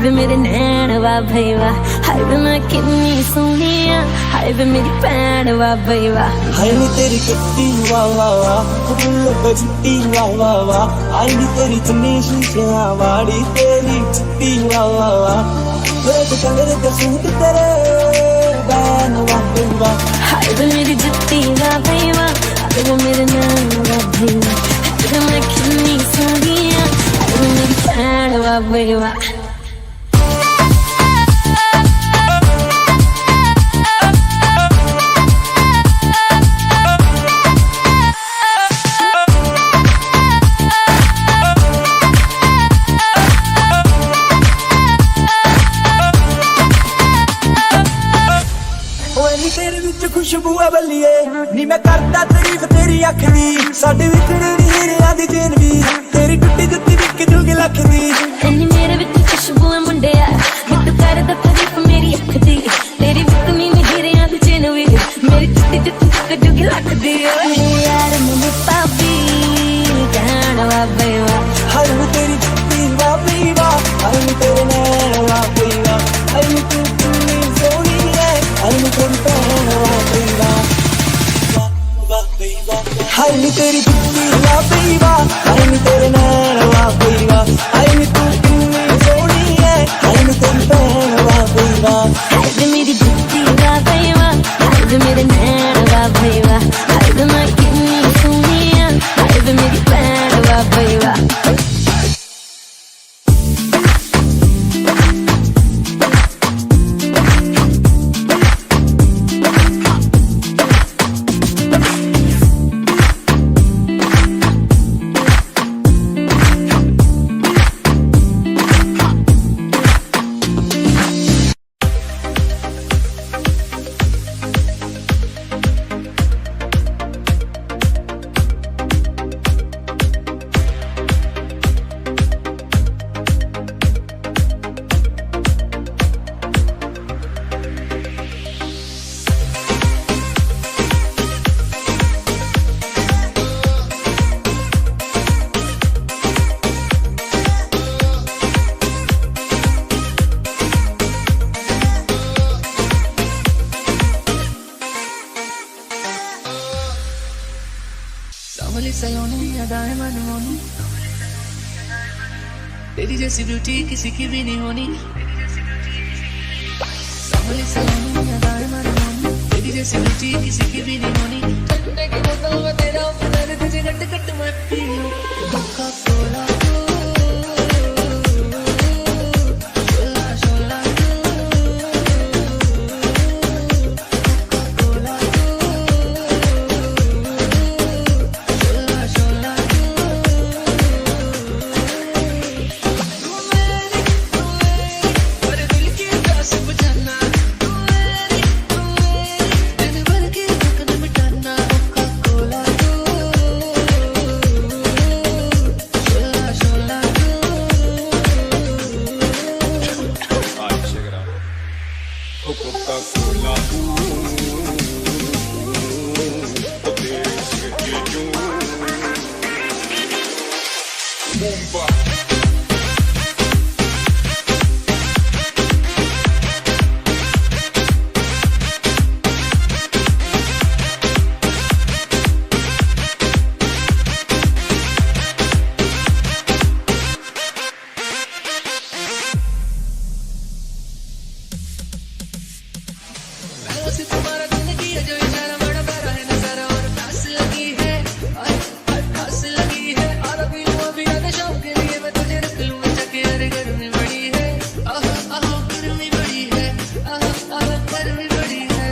वे मेरे नैन वाह भई वाह, हाय वे मैं कितनी सोहनी आ, हाय वे मेरी भैन वाह भई वाह। हाय नी तेरी कुत्ती वाह वाह वाह, फुल्ल बजती वाह वाह वाह, हाय नी तेरी चुन्नी शीशियां वाड़ी तेरी चिट्टी वाह वाह वाह, रोज कलर के सूट तेरे बैन वाह भई वाह। हाय वे मेरी जुत्ती वाह भई वाह, हाय वे मेरे नैन वाह भई वाह, हाय वे मैं कितनी सोहनी आ, हाय वे मेरी भैन वाह भई वाह। तेरे विच खुशबू आ बल्लिए नी मैं करदा तारीफ तेरी अख दी, साडे विचड़े नी हीरियां दी चेन वी, तेरी टुट्टी जुत्ती विक जूगी लख दी। नी मेरे विच खुशबू है मुंडिया, नी तू करदा तारीफ मेरी अख दी, तेरी विकनी नी हीरियां दी चेन वी, मेरी टुट्टी जुत्ती विक जूगी लख दी। यार मेरी पापी जान वाह भई वाह, हाय नी तेरी जुत्ती वाह भई वाह, हाय नी तेरे नैन वाह भई वाह, हाय नी तू कितनी सोहनी है, हाय नी तेरी भैन वाह भई वाह वाह भई वाह। हाय नी तेरी जुत्ती वाह भई वाह, हाय नी तेरे नैन वाह भई वाह, हाय नी तू कितनी सोहनी है, हाय नी तेरी भैन वाह भई वाह। हाय वे मेरी जुत्ती वाह भई वाह, हाय वे मेरे नैन वाह भई वाह, हाय वे मैं कितनी सोहनी आ, हाय वे मेरी भैन वाह भई वाह। सामली सलोनी अदाएं मनमोनी, तेरी जैसी ब्यूटी किसी की भी नहीं होनी। सामली सलोनी अदाएं मनमोनी, तेरी जैसी ब्यूटी किसी की भी नहीं होनी। ठंडे की बोतल में तेरा प्यार तुझे गट गट मैं पी लूं, कोका कोला तुम्हारा जिंदगी है जो इशारा बड़ा प्यारा है नजारा और प्यास लगी है, प्यास लगी है, और अभी अभी आधे शाम के लिए मैं तुझे रख लूं जाके, अरे गर्मी बड़ी है, आह आह गर्मी बड़ी है, आह आह गर्मी बड़ी है।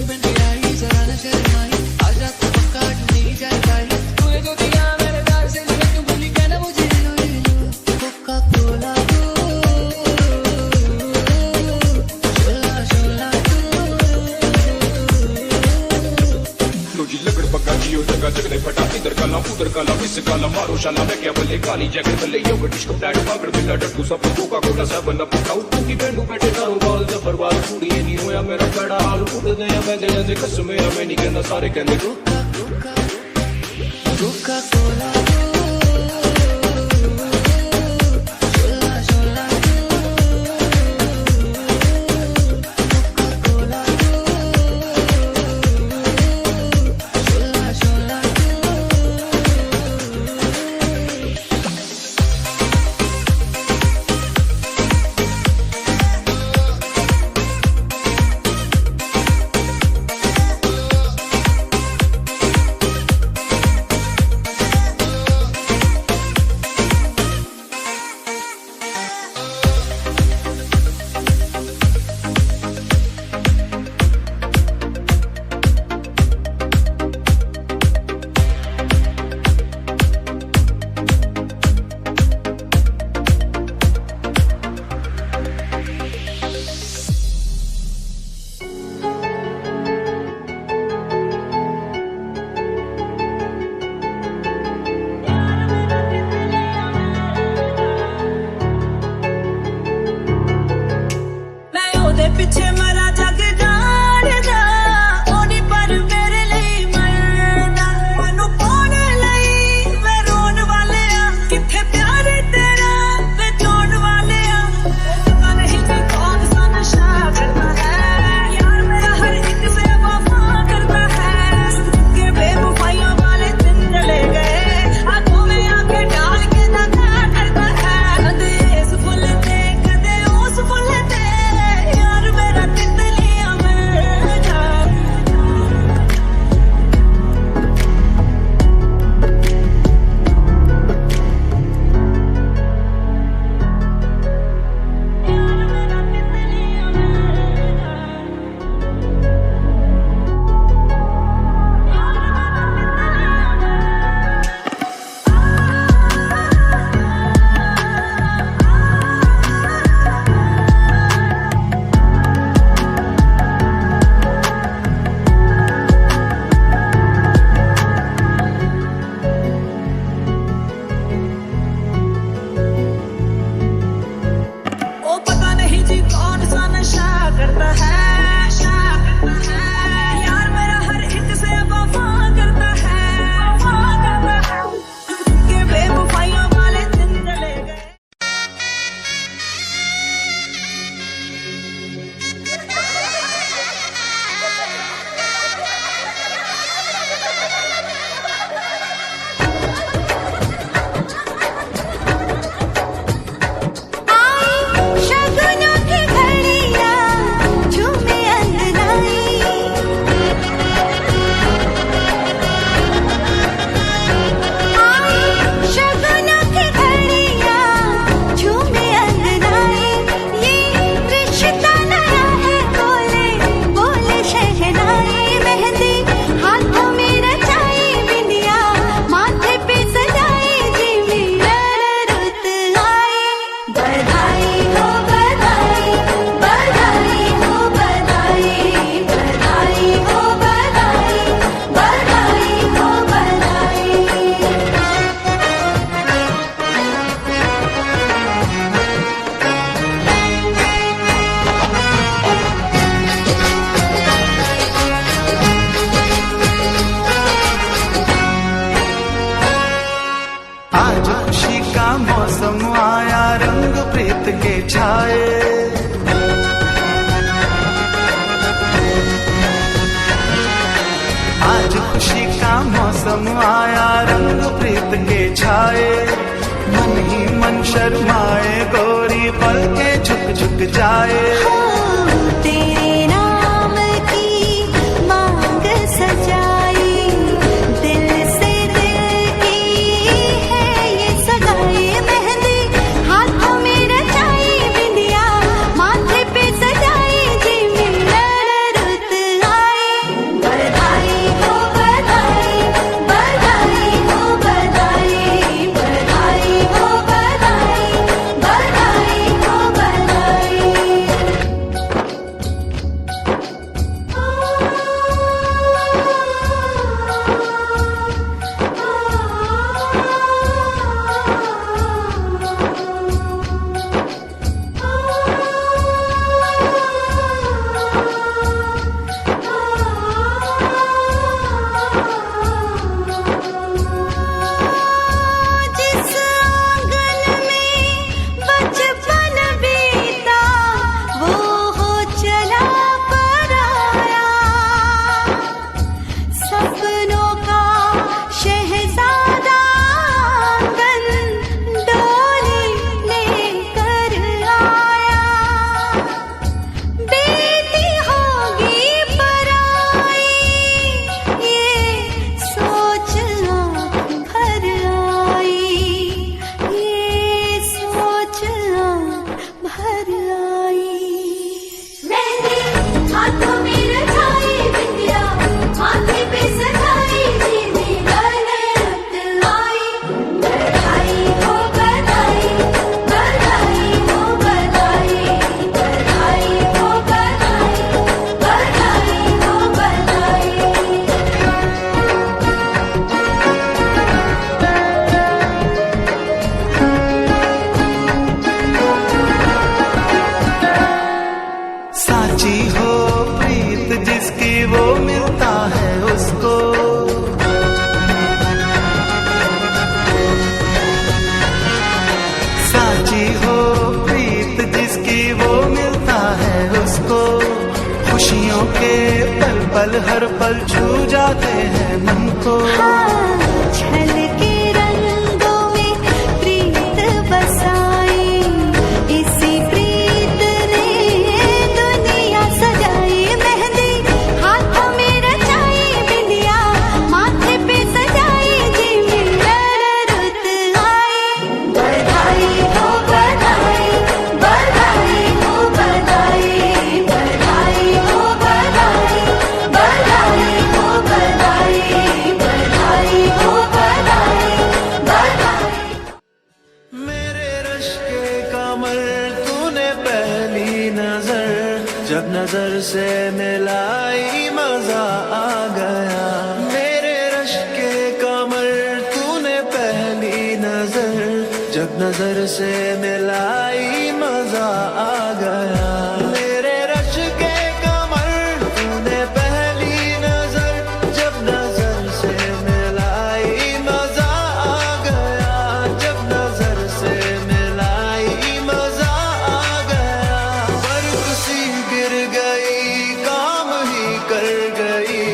बन आई जरा न शर्माई, आजा तो पक्का नहीं जाए भाई, तूने जो दिया मेरे प्यार से लिया तू भूली क्या ना मुझे, कोका कोला जगने पटाखे दर काला उधर काला मिस काला मारो शाला मैं क्या बल्ले काली जैकेट बल्ले यो ब्रिटिश कपड़ा पागड़ बिल्ला डट्टू सब कोका कोला सब बंदा पुटाऊ तू की बेंडू बैठे तारो बाल जबरवाल पूरी नहीं होया मेरा बड़ा हाल उड़ दे मैं दे कसम मेरा मैं नहीं कहना सारे कहंदे कोका कोला ਪਿੱਛੇ ਮਰਾ ਜਗ ਜਾਣਦਾ ਉਹਦੀ ਪਰ ਮੇਰੇ ਲਈ ਮਰਦਾ ਮੈਨੂੰ ਪਾਉਣ ਲਈ ਵੇ ਰੋਣ ਵਾਲਿਆ ਕਿੱਥੇ ਪਿਆਰ ਤੇਰਾ ਵੇ ਜੋੜ ਵਾਲਿਆ ਪਤਾ ਨਹੀਂ ਕਿ ਕੌਣ ਸਾ ਨਸ਼ਾ ਕਰਦਾ ਹੈ ਯਾਰ ਮੇਰਾ ਹਰ ਇੱਕ ਸੇ ਵਫਾ ਕਰਦਾ ਹੈ ਕਿ ਬੇਵਫਾਈਆਂ ਵਾਲੇ ਦਿਨ ਚਲੇ ਗਏ ਆਂਖੋਂ में आंखें डाल के धोखा करता है कदे इस फुल ते कदे उस फुल ते यार मेरा तितलियां मर जा यार मेरा तितलियां मर जा ओ पता नहीं जी कौन सा नशा करता है यार मेरा हर एक से वफा करता है कि बेवफाइयों वाले दिन चले गए शगुनों की घड़ियां झूमे अंगनाई शगुनों की घड़ियां झूमे अंगनाई ये रिश्ता नया है बोले बोले शहनाई मेहंदी हाथों में रचाई बिंदिया माथे पे सजाई जी मेरा रुत आई बधाई हो बधाई बधाई हो बधाई बधाई हो बधाई बधाई हो बधाई आज खुशी का मौसम आया रंग प्रीत के छाए आज खुशी का मौसम आया रंग प्रीत के छाए मन ही मन शर्माए गोरी पल के झुक झुक जाए तेरे नाम की मांग सजाई दिल से दिल की है ये सगाई मेहंदी हाथों में रचाई बिंदिया माथे पे सजाई जी मेरा रुत आई बधाई हो बधाई बधाई हो बधाई बधाई हो बधाई बधाई हो बधाई हर पल छू जाते हैं मन को। छल के रंगों में प्रीत बसाई, इसी प्रीत ने दुनिया सजाई। मेहंदी हाथों में रचाई, बिंदिया माथे पे सजाई, जी मिलन रुत आई। बधाई हो बधाई, बधाई हो बधाई, बधाई हो बधाई, बधाई हो बधाई, बधाई हो बधाई, बधाई। मेरे रश के कमर तूने पहली नजर जब नजर से मिलाई मजा आ गया। मेरे रश के कमर तूने पहली नजर जब नजर से मिलाई मजा आ गया। मेरे रश के कमर तूने पहली नजर जब नजर से मिलाई मजा आ गया। जब नजर से मिलाई मजा आ गया। बर्फ सी गिर गई, काम ही कर गई,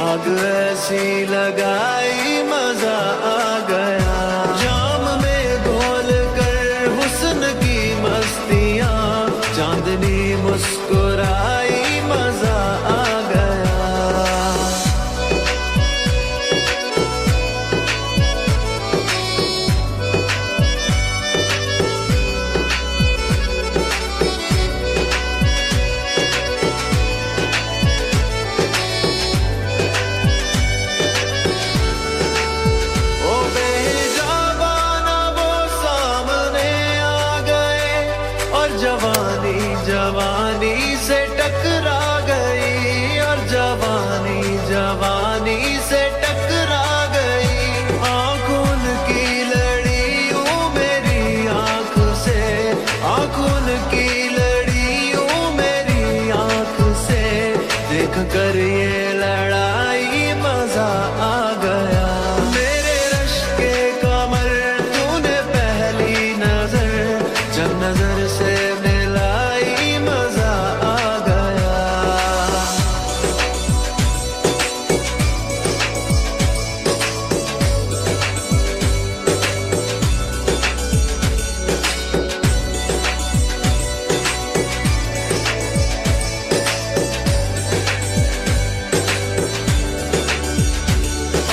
आग ऐसी लगाई मजा आ गया। जाम में घोल कर हुस्न की मस्तियाँ, चांदनी मुस्कुराई मजा आ गया। ओ बेजाबाना वो सामने आ गए, और जवानी जवानी से टकरा गई, और जवानी जवानी से टकरा गई। आंखों की लड़ी यूं मेरी आंख से, आंखों की लड़ी यूं मेरी आंख से, देख कर ये लड़ाई मजा आ गया। मेरे रश के कमर तूने पहली नजर जब नजर से मिलाई मजा आ गया।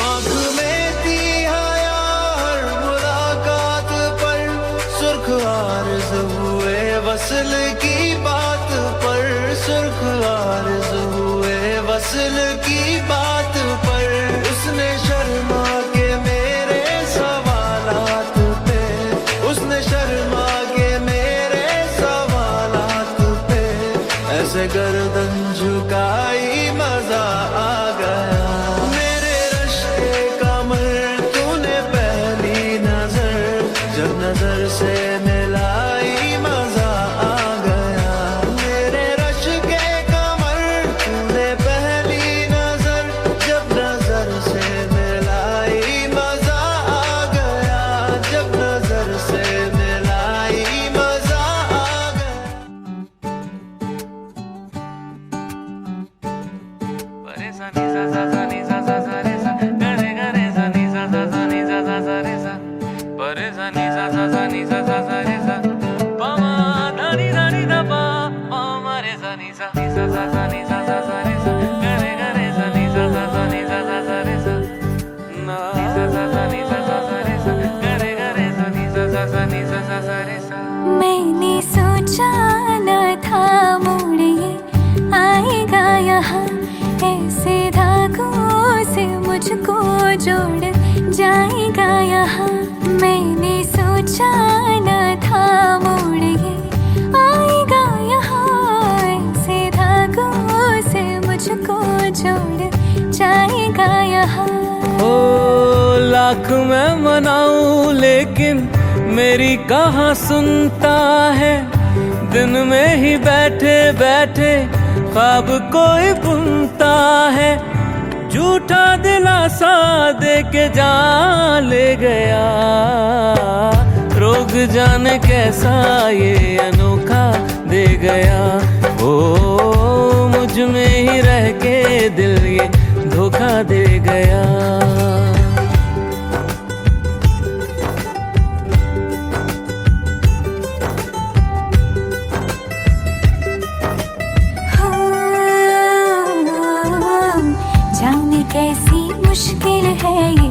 आँख में थी हया हर मुलाकात पर, सुर्ख आरज़ हुए वसल की बात पर, सुर्ख आरज़ हुए वसल की बात पर। उसने शर्मा के मेरे सवालात पे, उसने शर्मा के मेरे सवालात पे, ऐसे गर्दन झुकाई मजा आ गया। मेरे रश के कमर तूने पहली नजर जब नजर से मिलाई मजा आ गया। मेरे रश के कमर तूने पहली नजर जब नजर से मिलाई मजा आ गया। जब नजर से मिलाई मजा आ गया। परे सा नी सा सा सा नी सा सा सा रे सा, गरे गरे सा नी सा सा सा नी सा सा सा रे सा, परे सा नी सा सा सा नी सा सा सा रे सा, पा मा धा नी धा पा, पा मा रे सा नी सा सा सा नी सा सा सा रे सा, गरे गरे सा नी सा सा सा नी सा सा सा रे सा, ना नी सा सा सा नी सा सा सा रे सा, गरे गरे सा नी सा सा सा नी सा सा सा रे सा। मैंने सोचा न था मोड़ ये आएगा यहाँ, ऐसे धागों से मुझको जोड़ जाएगा यहाँ। मैंने सोचा न था मोड़ ये आएगा यहाँ, ऐसे धागों से मुझको जोड़ जाएगा यहाँ। ओ लाख मैं मनाऊं लेकिन मेरी कहाँ सुनता है, दिन में ही बैठे बैठे ख्वाब कोई बुनता है। झूठा दिलासा दे के जान ले गया, रोग जाने कैसा ये अनोखा दे गया। ओ मुझ में ही रह के दिल है ये,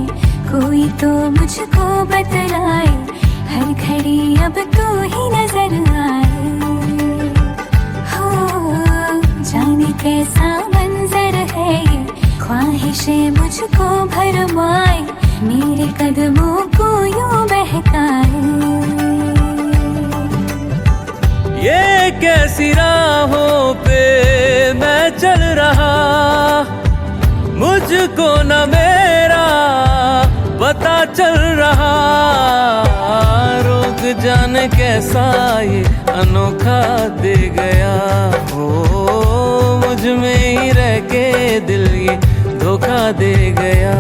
कोई तो मुझको बतलाए, हर घड़ी अब तू ही नजर आए। हो जाने कैसा मंजर है ये, ख्वाहिशें मुझको भरमाए, मेरे कदमों को यूं बहकाए। ये कैसी राहों पे मैं चल रहा, मुझको न मेरा पता चल रहा। रोग जाने कैसा ये अनोखा दे गया, हो मुझ में ही रह के दिल ये धोखा दे गया।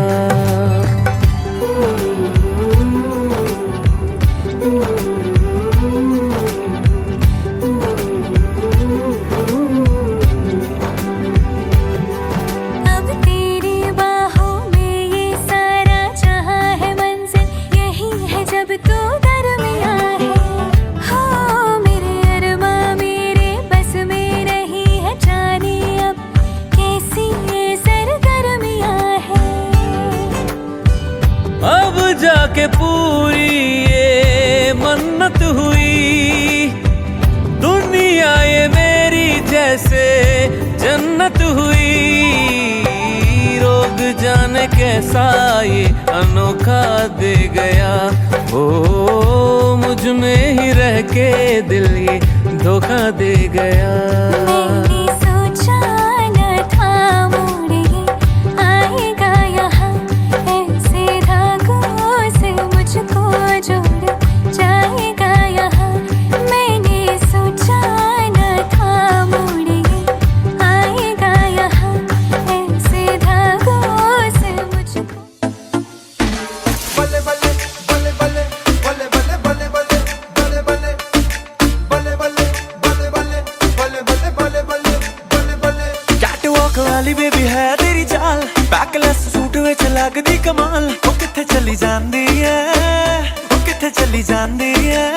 अब जाके पूरी ये मन्नत हुई, दुनिया ये मेरी जैसे जन्नत हुई। रोग जाने कैसा ये अनोखा दे गया, ओ मुझ में ही रह के दिल ये धोखा दे गया। मैंने सोचा न था मोड़ ये आएगा यहाँ, ऐसे धागों से मुझको जोड़ जाएगा यहाँ। मैंने सोचा न था मोड़ ये आएगा यहाँ, ऐसे धागों से मुझको। बल्ले बल्ले बल्ले बल्ले बल्ले बल्ले बल्ले बल्ले बल्ले बल्ले बल्ले बल्ले बल्ले बल्ले बल्ले बल्ले बल्ले बल्ले। कैटवॉक वाली बेबी है तेरी चाल, बैकलेस सूट विच लगदी कमाल। ओ किथे चली जांदी है, ओ किथे चली जांदी है।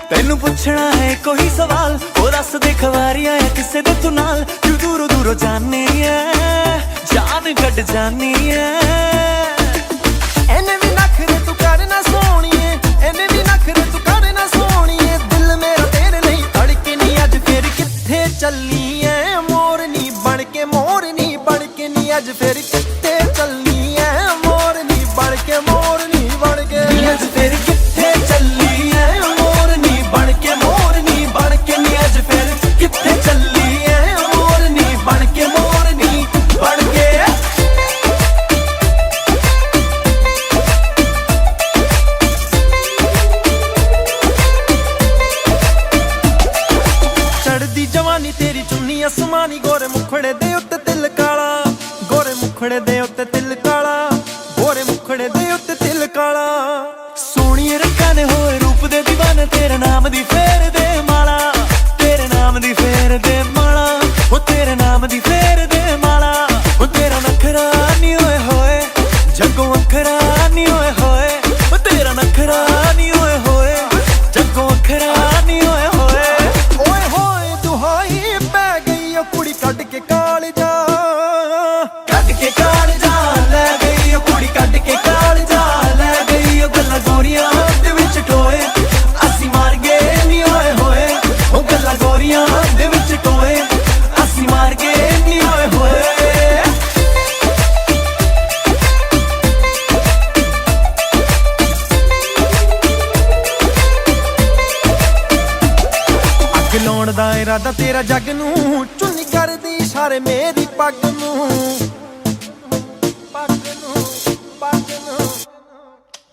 तैनू पुछना है कोई सवाल, ओ दस दे खवारियां है किसे दे तू नाल। क्यों दूरों दूरों जानी है, जान कट जानी है। एने भी नखरे तू करना सोहणीए, एने भी नखरे तू करना सोहणीए। दिल मेरा तेरे नहीं धड़के नी, अज फिर किथे चली है मोरनी बन के, मोरनी बन के नी। अज फिर किथे चली है मोरनी बन के, मोरनी बन के। अज फिर किथे चली है मोरनी बन के, मोरनी बन के नी। अज फिर किथे चली है मोरनी बन के, मोरनी बन के। चढ़दी जवानी तेरी चुन्नी आसमानी, गोरे मुखड़े दे उत्ते तिल काला, गोरे मुखड़े दे उत्ते तिल काला, गोरे मुखड़े दे उत्ते तिल काला। सोहणिए रंगां दे होए रूप दे दीवाने, तेरे नाम दी फेर दे माला, तेरे नाम दी फेर दे माला, ओ तेरे नाम दी फेर दे माला। ओ तेरा नखरा नी होए होए जग्गों अखरा नी होए होए, ओ तेरा नखरा नी होए होए जग्गों अखरा नी होए होए। ओए होए दुहाई पै गई ओ कुड़ी कट के कालजा, कट के कालजा लै गई ओ कुड़ी कट के कालजा लै गई। ओ गल्लां गोरियां दे विच टोए, असी मार गए नी होए होए। ओ गल्लां गोरियां दे विच टोए, असी मार गए नी होए होए। अग लाउण दा इरादा तेरा जग नूं, चुन्नी करदी इशारे मेरी पग नूं, पग नूं, पग नूं।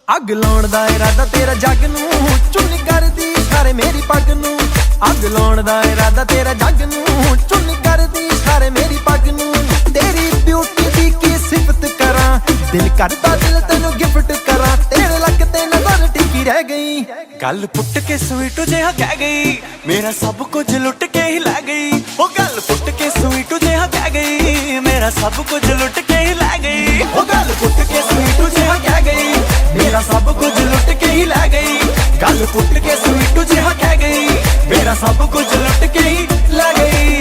अग लाउण दा इरादा तेरा जग नूं, चुन्नी करदी इशारे मेरी पग नूं। अग लाउण दा इरादा तेरा जग नूं, चुन्नी करदी इशारे मेरी पग नूं। तेरी ब्यूटी दी की सिफत करां, दिल करदा दिल तैनू गिफ्ट करां। तेरे लक ते नजर टिकी रह गई, गल पुट के स्वीट जिहा कह गई, मेरा सब कुछ लुट के ही लै गई। ओ गल पुट के स्वीट जिहा कह गई, मेरा सब कुछ लुट के ही लै गई। ओ गल पुट के स्वीट जिहा कह गई, मेरा सब कुछ लुट के ही लै गई। गल पुट के स्वीट जिहा कह गई, मेरा सब कुछ लुट के ही लै गई।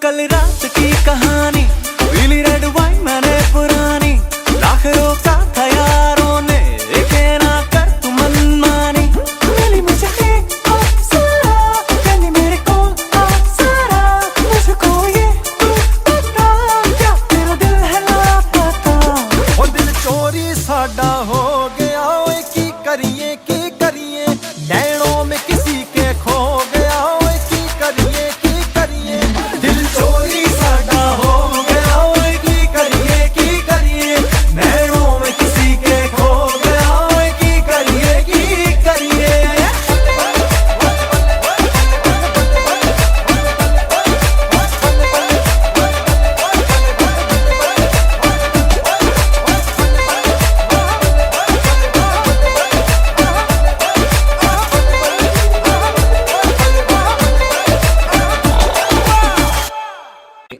कल रात की कहानी, पीली रेड वाइन मैंने पुरानी, लाख रोका था यारों ने, लेके ना कर तू मनमानी। मिली मुझे एक अप्सरा, कहने मेरे को अप्सरा, मुझको ये तू बता, क्या तेरा दिल है लापता? ओ दिल चोरी साडा हो गया, ओए की करिए नैनों में किसी के खो गया, ओए की करिए दिल चोरी साडा हो गया, ओए की करिए नैनों में किसी के खो गया, ओए की करिए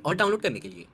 और डाउनलोड करने के लिए